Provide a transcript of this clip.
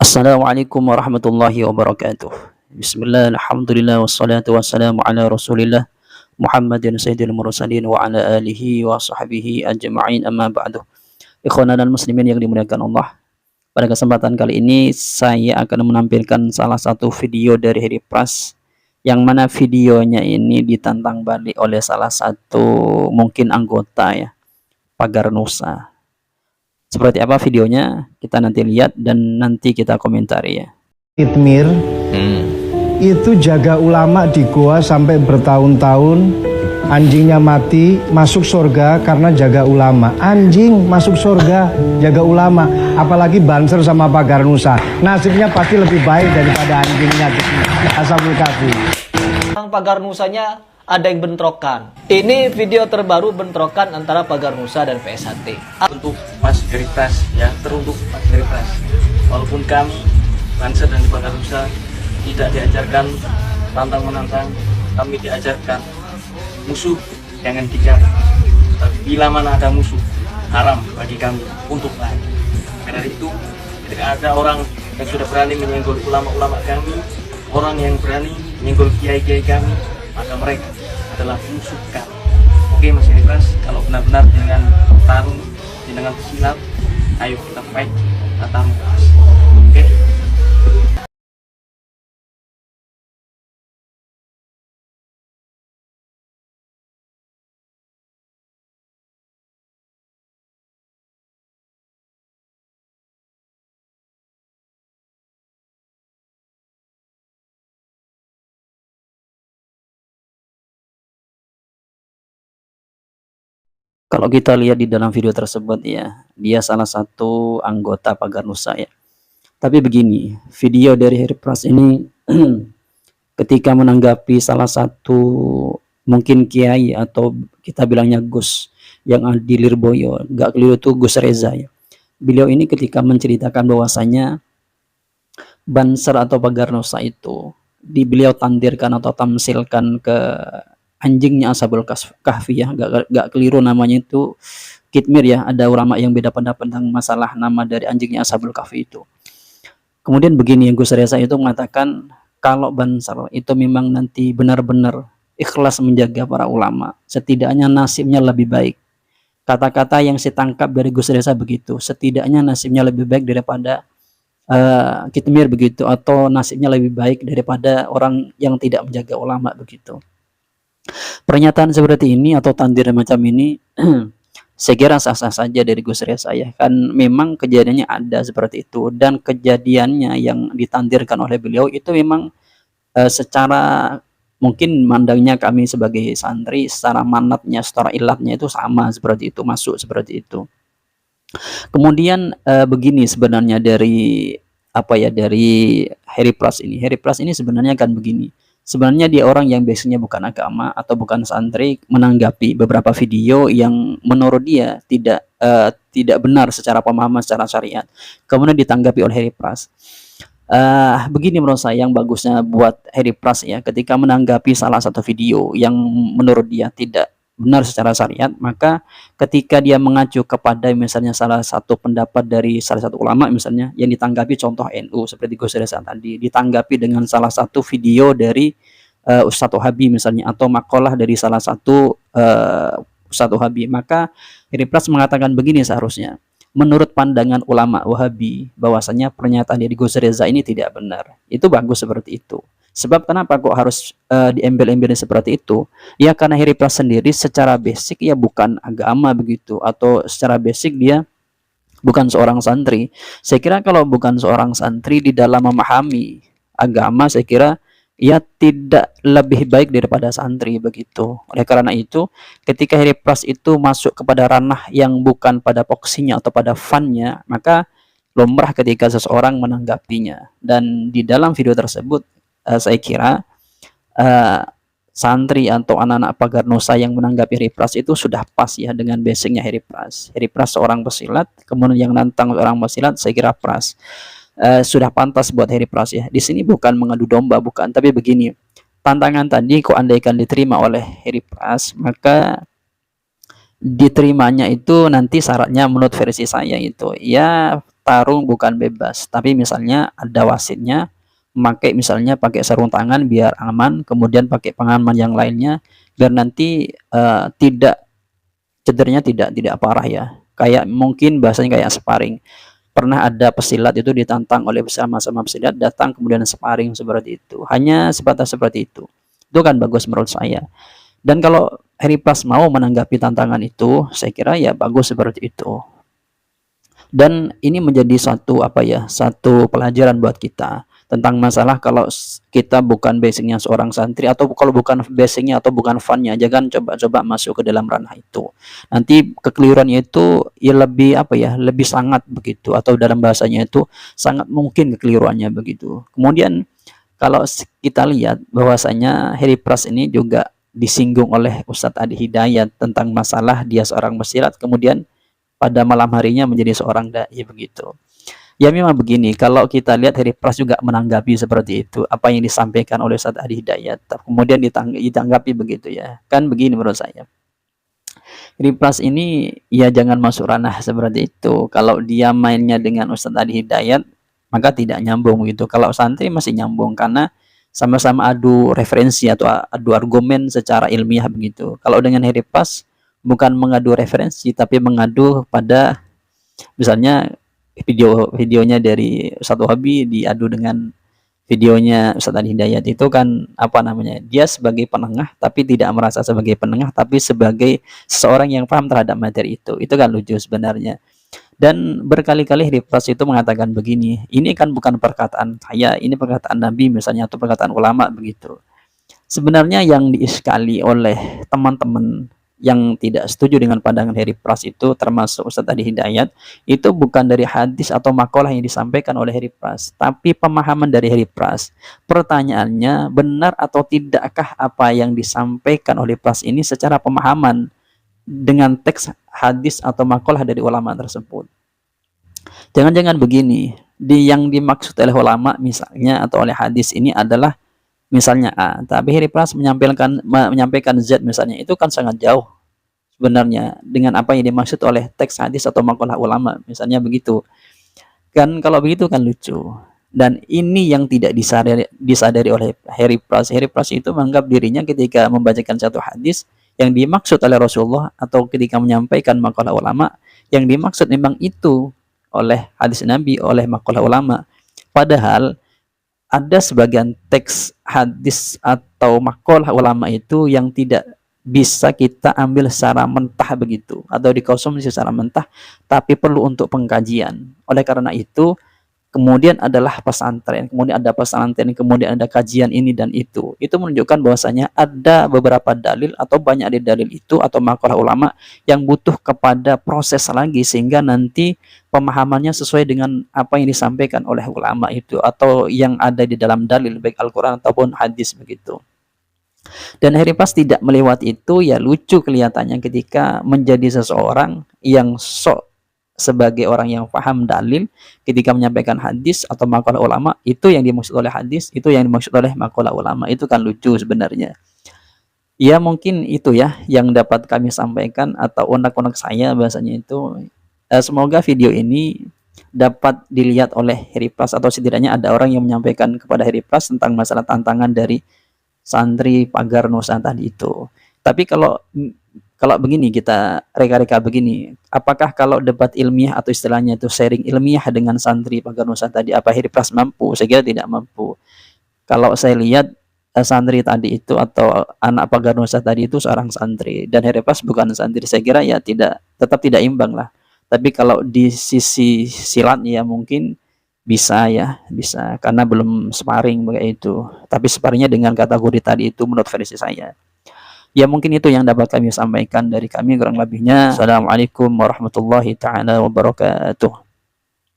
Assalamualaikum warahmatullahi wabarakatuh. Bismillah, alhamdulillah, wassalatu wassalamu ala rasulillah Muhammadin sayyidil mursalin wa ala alihi wa sahbihi ajma'in, amma ba'du. Ikhwanan dan muslimin yang dimuliakan Allah, pada kesempatan kali ini saya akan menampilkan salah satu video dari Heri Pras, yang mana videonya ini ditantang balik oleh salah satu mungkin anggota ya, Pagar Nusa. Seperti apa videonya, kita nanti lihat dan nanti kita komentari ya. Kitmir itu jaga ulama di goa sampai bertahun-tahun. Anjingnya mati, masuk surga karena jaga ulama. Anjing masuk surga, jaga ulama. Apalagi Banser sama Pagar Nusa, nasibnya pasti lebih baik daripada anjingnya. Ashabul Kahfi. Pagar Nusanya ada yang bentrokan. Ini video terbaru bentrokan antara Pagar Nusa dan PSHT. Untuk Mas Heri Pras ya, teruntuk Mas Heri Pras. Walaupun kami Banser dan Pagar Nusa tidak diajarkan tantang menantang, kami diajarkan musuh jangan dicari. Tapi bila mana ada musuh, haram bagi kami untuk lari. Karena itu, ketika ada orang yang sudah berani menyenggol ulama-ulama kami, orang yang berani menyenggol kiai-kiai kami, maka mereka adalah musuh kami. Oke Mas Heri Pras, kalau benar-benar dengan tarung, dengan silat, ayo kita fight, tatang. Oke. Kalau kita lihat di dalam video tersebut ya, dia salah satu anggota Pagar Nusa ya. Tapi begini, video dari Heri Pras ini ketika menanggapi salah satu mungkin kiai atau kita bilangnya Gus yang di Lirboyo, gak keliru itu Gus Reza ya. Beliau ini ketika menceritakan bahwasanya Banser atau Pagar Nusa itu beliau tandirkan atau tamsilkan ke anjingnya Ashabul Kahfi ya, gak keliru namanya itu Kitmir ya. Ada ulama yang beda pendapat tentang masalah nama dari anjingnya Ashabul Kahfi itu. Kemudian begini, yang Gus Reza itu mengatakan kalau Banser itu memang nanti benar-benar ikhlas menjaga para ulama, setidaknya nasibnya lebih baik. Kata-kata yang saya tangkap dari Gus Reza begitu, setidaknya nasibnya lebih baik daripada Kitmir begitu, atau nasibnya lebih baik daripada orang yang tidak menjaga ulama begitu. Pernyataan seperti ini atau tandir macam ini saya kira sah-sah saja dari Gus Reza ya, kan memang kejadiannya ada seperti itu, dan kejadiannya yang ditandirkan oleh beliau itu memang secara mungkin mandangnya kami sebagai santri, secara manatnya, secara ilatnya itu sama seperti itu, masuk seperti itu. Kemudian begini sebenarnya dari apa ya, dari Heri Pras ini. Heri Pras ini sebenarnya kan begini. Sebenarnya dia orang yang biasanya bukan agama atau bukan santri, menanggapi beberapa video yang menurut dia tidak benar secara pemahaman secara syariat, kemudian ditanggapi oleh Heri Pras. Begini menurut saya yang bagusnya buat Heri Pras ya, ketika menanggapi salah satu video yang menurut dia tidak benar secara syariat, maka ketika dia mengacu kepada misalnya salah satu pendapat dari salah satu ulama misalnya yang ditanggapi, contoh NU seperti Gus Reza tadi ditanggapi dengan salah satu video dari Ustadz Wahabi misalnya, atau makalah dari salah satu Ustadz Wahabi, maka Heri Pras mengatakan begini, seharusnya menurut pandangan ulama Wahabi bahwasanya pernyataan dari Gus Reza ini tidak benar. Itu bagus seperti itu. Sebab kenapa kok harus diembel-embelin seperti itu? Ya karena Heri Pras sendiri secara basic ya bukan agama begitu, atau secara basic dia bukan seorang santri. Saya kira kalau bukan seorang santri di dalam memahami agama, saya kira ya tidak lebih baik daripada santri begitu. Oleh karena itu, ketika Heri Pras itu masuk kepada ranah yang bukan pada poksinya atau pada funnya, maka lumrah ketika seseorang menanggapinya. Dan di dalam video tersebut saya kira santri atau anak-anak Pagar Nusa yang menanggapi Heri Pras itu sudah pas ya dengan basicnya Heri Pras. Heri Pras seorang pesilat, kemudian yang nantang seorang pesilat, saya kira Pras sudah pantas buat Heri Pras ya. Di sini bukan mengadu domba, bukan, tapi begini, tantangan tadi kok andaikan diterima oleh Heri Pras, maka diterimanya itu nanti syaratnya menurut versi saya itu ya tarung bukan bebas, tapi misalnya ada wasitnya, misalnya pakai sarung tangan biar aman, kemudian pakai pengaman yang lainnya biar nanti tidak cederanya tidak parah ya. Kayak mungkin bahasanya kayak sparring. Pernah ada pesilat itu ditantang oleh sama-sama pesilat, datang kemudian sparring seperti itu. Hanya sebatas seperti itu. Itu kan bagus menurut saya. Dan kalau Harry Plus mau menanggapi tantangan itu, saya kira ya bagus seperti itu. Dan ini menjadi satu satu pelajaran buat kita tentang masalah kalau kita bukan basicnya seorang santri, atau kalau bukan basicnya atau bukan funnya, jangan coba-coba masuk ke dalam ranah itu. Nanti kekeliruannya itu ya lebih sangat begitu, atau dalam bahasanya itu sangat mungkin kekeliruannya begitu. Kemudian kalau kita lihat bahwasanya Harry Pras ini juga disinggung oleh Ustadz Adi Hidayat tentang masalah dia seorang pesilat, kemudian pada malam harinya menjadi seorang dai begitu. Ya memang begini, kalau kita lihat Harry Pras juga menanggapi seperti itu, apa yang disampaikan oleh Ustadz Adi Hidayat, kemudian ditanggapi begitu ya. Kan begini menurut saya. Harry Pras ini ya jangan masuk ranah seperti itu. Kalau dia mainnya dengan Ustadz Adi Hidayat, maka tidak nyambung gitu. Kalau santri masih nyambung karena sama-sama adu referensi atau adu argumen secara ilmiah begitu. Kalau dengan Harry Pras bukan mengadu referensi, tapi mengadu pada misalnya videonya dari Ustadz Wahabi diadu dengan videonya Ustadz Adi Hidayat, itu kan dia sebagai penengah tapi tidak merasa sebagai penengah, tapi sebagai seseorang yang paham terhadap materi itu kan lucu sebenarnya. Dan berkali-kali Harry Pras itu mengatakan begini, ini kan bukan perkataan saya, ini perkataan Nabi misalnya, atau perkataan ulama begitu. Sebenarnya yang diiskali oleh teman-teman yang tidak setuju dengan pandangan Harry Pras itu, termasuk Ustadz Adi Hidayat, itu bukan dari hadis atau makalah yang disampaikan oleh Harry Pras, tapi pemahaman dari Harry Pras. Pertanyaannya, benar atau tidakkah apa yang disampaikan oleh Pras ini secara pemahaman dengan teks hadis atau makalah dari ulama tersebut? Jangan-jangan begini, yang dimaksud oleh ulama misalnya atau oleh hadis ini adalah misalnya A, tapi Harry Pras menyampaikan Z misalnya, itu kan sangat jauh sebenarnya dengan apa yang dimaksud oleh teks hadis atau makalah ulama misalnya begitu. Kan kalau begitu kan lucu. Dan ini yang tidak disadari oleh Harry Pras. Harry Pras itu menganggap dirinya ketika membacakan satu hadis yang dimaksud oleh Rasulullah, atau ketika menyampaikan makalah ulama yang dimaksud memang itu oleh hadis Nabi, oleh makalah ulama. Padahal ada sebagian teks hadis atau makalah ulama itu yang tidak bisa kita ambil secara mentah begitu, atau dikonsumsi secara mentah, tapi perlu untuk pengkajian. Oleh karena itu, kemudian adalah pesantren, kemudian ada pesantren, kemudian ada kajian ini dan itu. Itu menunjukkan bahwasanya ada beberapa dalil atau banyak dalil itu atau makalah ulama yang butuh kepada proses lagi, sehingga nanti pemahamannya sesuai dengan apa yang disampaikan oleh ulama itu, atau yang ada di dalam dalil baik Al-Quran ataupun hadis begitu. Dan Harry Pras tidak melewati itu, ya lucu kelihatannya ketika menjadi seseorang yang sok sebagai orang yang paham dalil, ketika menyampaikan hadis atau makalah ulama, itu yang dimaksud oleh hadis, itu yang dimaksud oleh makalah ulama, itu kan lucu sebenarnya. Ya mungkin itu ya yang dapat kami sampaikan, atau unek-unek saya bahasanya itu. Semoga video ini dapat dilihat oleh Harry Pras, atau setidaknya ada orang yang menyampaikan kepada Harry Pras tentang masalah tantangan dari santri pagar Nusa tadi itu. Tapi kalau begini, kita reka-reka begini, apakah kalau debat ilmiah atau istilahnya itu sharing ilmiah dengan santri pagar Nusa tadi, apa Harry Pras mampu? Saya kira tidak mampu. Kalau saya lihat santri tadi itu atau anak pagar Nusa tadi itu seorang santri, dan Harry Pras bukan santri, saya kira ya tetap tidak imbang lah. Tapi kalau di sisi silatnya ya mungkin bisa karena belum sparring begitu. Tapi sparringnya dengan kategori tadi itu menurut versi saya. Ya mungkin itu yang dapat kami sampaikan dari kami, kurang lebihnya. Assalamualaikum warahmatullahi taala wabarakatuh.